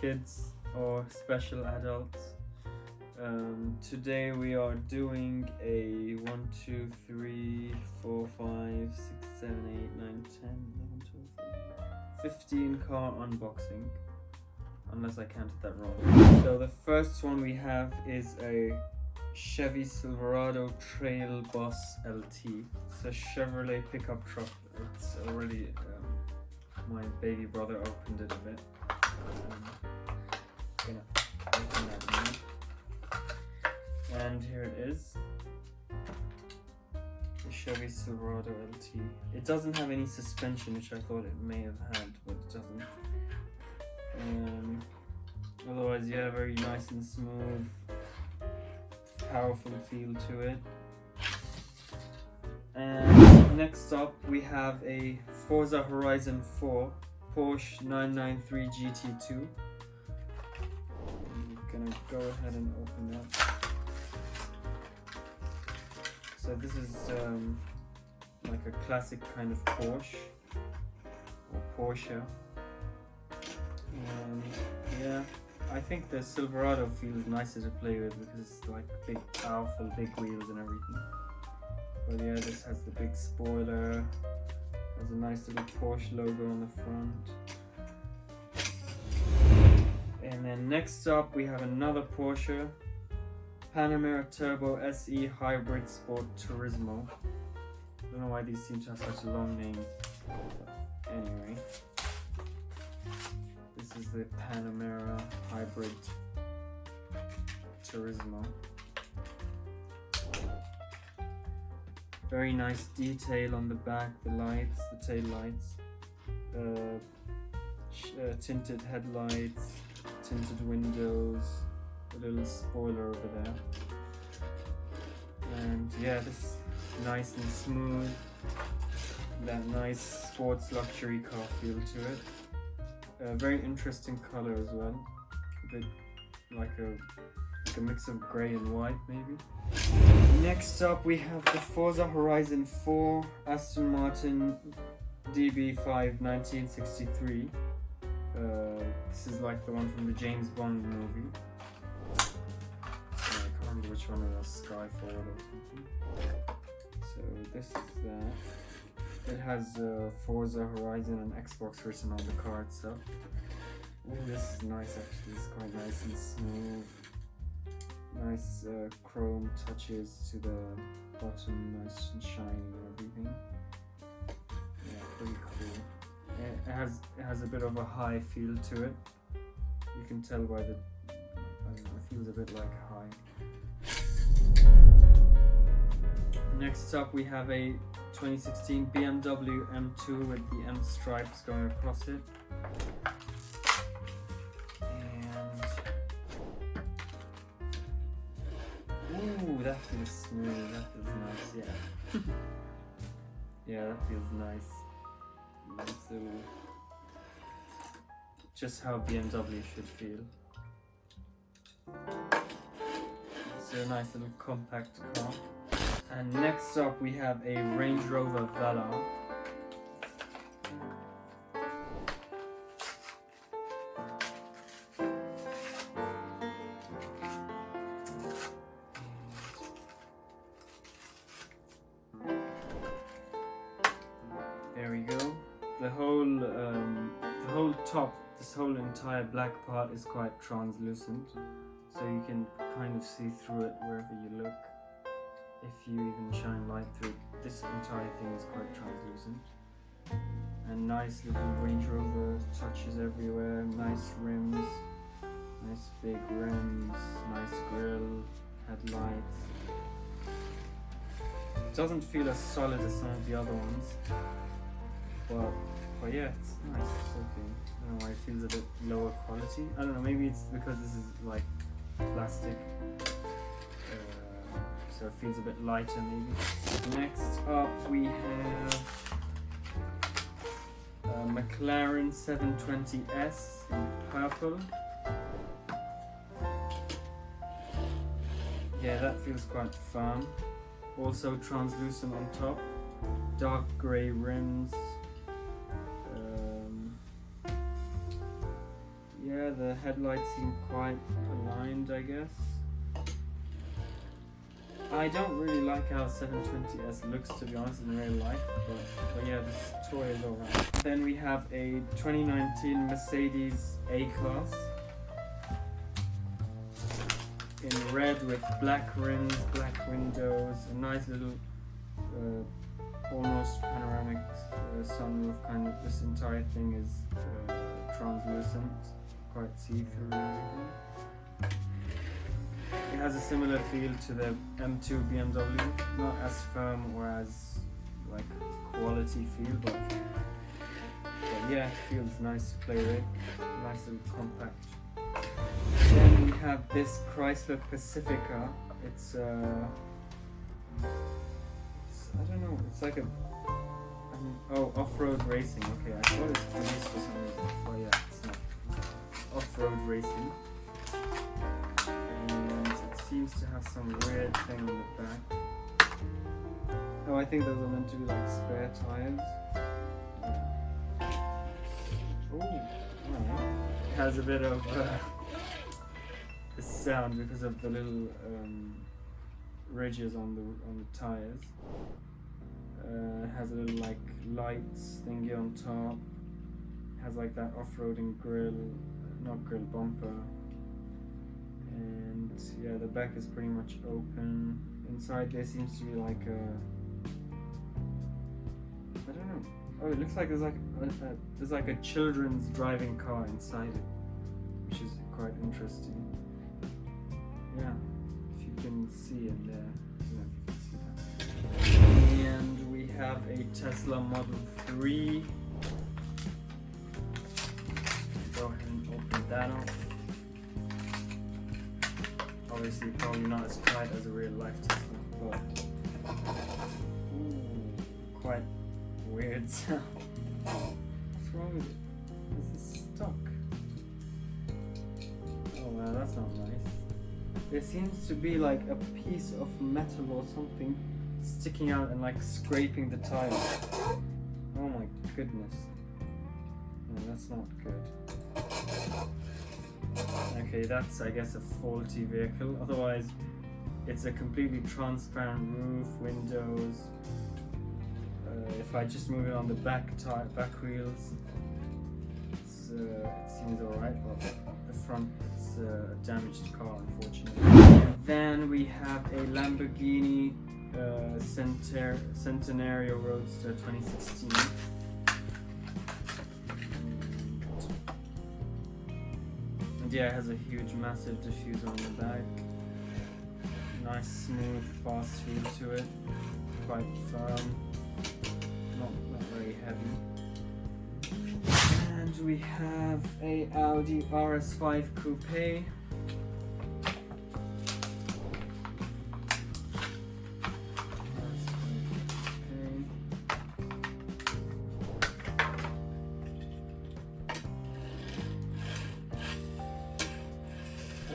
kids or special adults. Today we are doing a 1, 2, 3, 4, 5, 6, 7, 8, 9, 10, 11, 12, 15 car unboxing, unless I counted that wrong. So the first one we have is a Chevy Silverado Trail Bus LT. It's a Chevrolet pickup truck. It's already, my baby brother opened it a bit. Gonna open that now. And here it is, the Chevy Silverado LT. It doesn't have any suspension, which I thought it may have had, but it doesn't. Otherwise, yeah, very nice and smooth, powerful feel to it. And next up, we have a Forza Horizon 4 Porsche 993 GT2. I'm gonna go ahead and open that. So this is like a classic kind of Porsche or Porsche. Yeah, I think the Silverado feels nicer to play with because it's like big, powerful, big wheels and everything. But yeah, this has the big spoiler. Has a nice little Porsche logo on the front. And then next up we have another Porsche. Panamera Turbo SE Hybrid Sport Turismo. I don't know why these seem to have such a long name. Anyway, this is the Panamera Hybrid Turismo. Very nice detail on the back, the lights, the tail lights, tinted headlights, tinted windows. A little spoiler over there, and yeah, this nice and smooth, that nice sports luxury car feel to it. Very interesting color as well, a bit like a mix of grey and white maybe. Next up we have the Forza Horizon 4 Aston Martin DB5 1963. This is like the one from the James Bond movie. Which one was Skyfall or something. So this is that. It has Forza Horizon and Xbox written on the car itself. Ooh, this is nice actually, it's quite nice and smooth. Nice chrome touches to the bottom, nice and shiny and everything. Yeah, pretty cool. It has a bit of a high feel to it. You can tell by the, I don't know, it feels a bit like high. Next up we have a 2016 BMW M2 with the M stripes going across it. And ooh, that feels smooth, that feels nice, yeah. Yeah, that feels nice. So, just how BMW should feel. It's a nice little compact car. And next up we have a Range Rover VELAR. There we go. The whole top, this whole entire black part is quite translucent, so you can kind of see through it wherever you look. If you even shine light through it, this entire thing is quite translucent. And nice little Range Rover touches everywhere, nice rims, nice big rims, nice grille, headlights. It doesn't feel as solid as some of the other ones, but yeah, it's nice, it's okay. I don't know why it feels a bit lower quality. I don't know, maybe it's because this is like plastic. So it feels a bit lighter maybe. Next up we have a McLaren 720S in purple. Yeah, that feels quite firm. Also translucent on top. Dark grey rims. Yeah, the headlights seem quite aligned, I guess. I don't really like how 720S looks, to be honest, in real life, but yeah, this toy is alright. Then we have a 2019 Mercedes A-Class in red with black rims, black windows, a nice little almost panoramic sunroof. Kind of, this entire thing is translucent, quite see-through. It has a similar feel to the M2 BMW, not as firm or as like quality feel, but yeah, it feels nice to play with, nice and compact. Then we have this Chrysler Pacifica. It's I don't know, it's like a oh, off-road racing. Okay, I thought it's police for some reason, but yeah, it's not. Off-road racing. And it seems to have some weird thing in the back. Oh, I think those are meant to be like spare tires. Oh, alright. It has a bit of the sound because of the little ridges on the tires. It has a little like lights thingy on top. It has like that off-roading grill, not grill, bumper. And yeah, the back is pretty much open. Inside there seems to be like a, I don't know. Oh, it looks like there's like a children's driving car inside it, which is quite interesting. Yeah, if you can see in there. I don't know if you can see that. And we have a Tesla Model 3. Go ahead and open that up. Obviously, probably not as quiet as a real life Tesla, but ooh, quite weird sound. What's wrong with it? Is it stuck? Oh wow, that's not nice. There seems to be like a piece of metal or something sticking out and like scraping the tire. Oh my goodness. No, that's not good. Okay, that's I guess a faulty vehicle. Otherwise, it's a completely transparent roof, windows. If I just move it on the back wheels, it seems alright, but the front, it's a damaged car, unfortunately. And then we have a Lamborghini Centenario Roadster 2016. And yeah, it has a huge, massive diffuser on the back. Nice, smooth, fast feel to it. Quite firm. Not very heavy. And we have a Audi RS5 Coupe.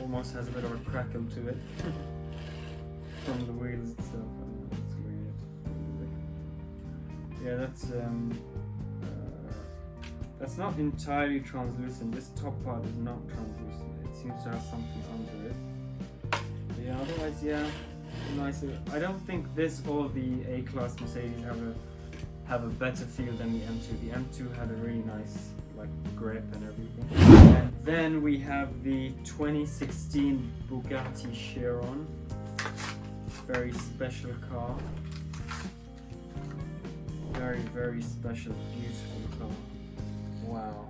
Almost has a bit of a crackle to it from the wheels itself. That's weird. Yeah, that's not entirely translucent. This top part is not translucent. It seems to have something under it. But yeah, otherwise, yeah, nice. I don't think this or the A-Class Mercedes have a better feel than the M2. The M2 had a really nice like grip and everything. And then we have the 2016 Bugatti Chiron. Very special car. Very, very special, beautiful car. Wow.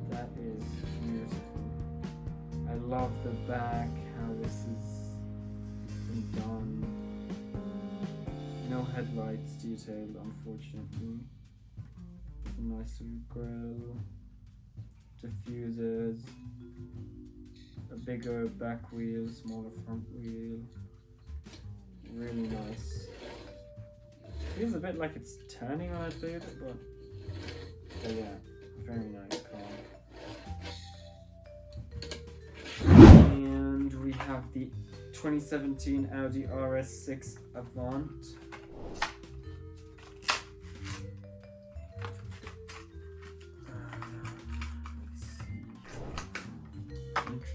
That is beautiful. I love the back, how this is been done. No headlights detailed, unfortunately. Nice little grille, diffusers, a bigger back wheel, smaller front wheel. Really nice. Feels a bit like it's turning when I play it, but yeah, very nice car. And we have the 2017 Audi RS6 Avant.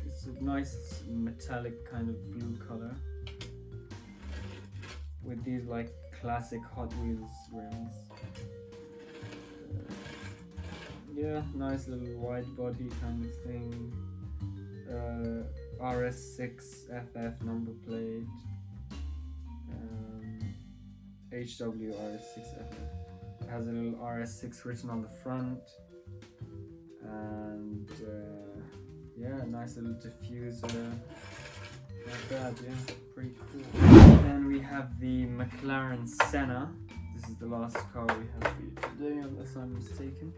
It's a nice metallic kind of blue color with these like classic Hot Wheels rims. Yeah, nice little wide body kind of thing. RS6FF number plate. HWRS6FF. It has a little RS6 written on the front. And yeah, nice little diffuser. Not bad, yeah, pretty cool. Then we have the McLaren Senna. This is the last car we have for you today, unless I'm mistaken.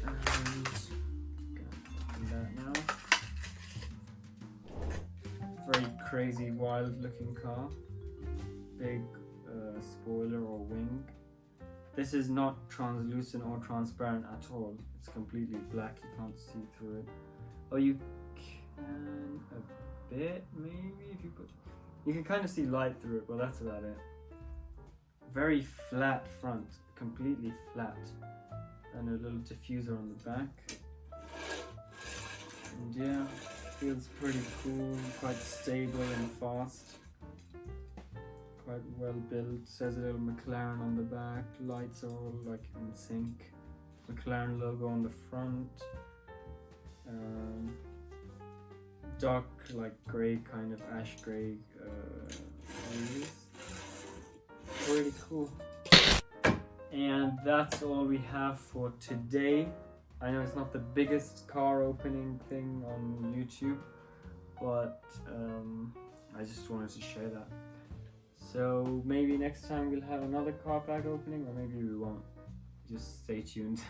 And I'm gonna open that now. Very crazy, wild looking car. Big spoiler or wing. This is not translucent or transparent at all. It's completely black, you can't see through it. Oh, you can a bit, maybe, if you put... You can kind of see light through it, but that's about it. Very flat front, completely flat. And a little diffuser on the back. And yeah, feels pretty cool, quite stable and fast. Quite well built. Says a little McLaren on the back. Lights are all like in sync. McLaren logo on the front. Dark, like grey, kind of ash grey wheels. Pretty cool. And that's all we have for today. I know it's not the biggest car opening thing on YouTube, but I just wanted to share that. So maybe next time we'll have another car pack opening, or maybe we won't. Just stay tuned.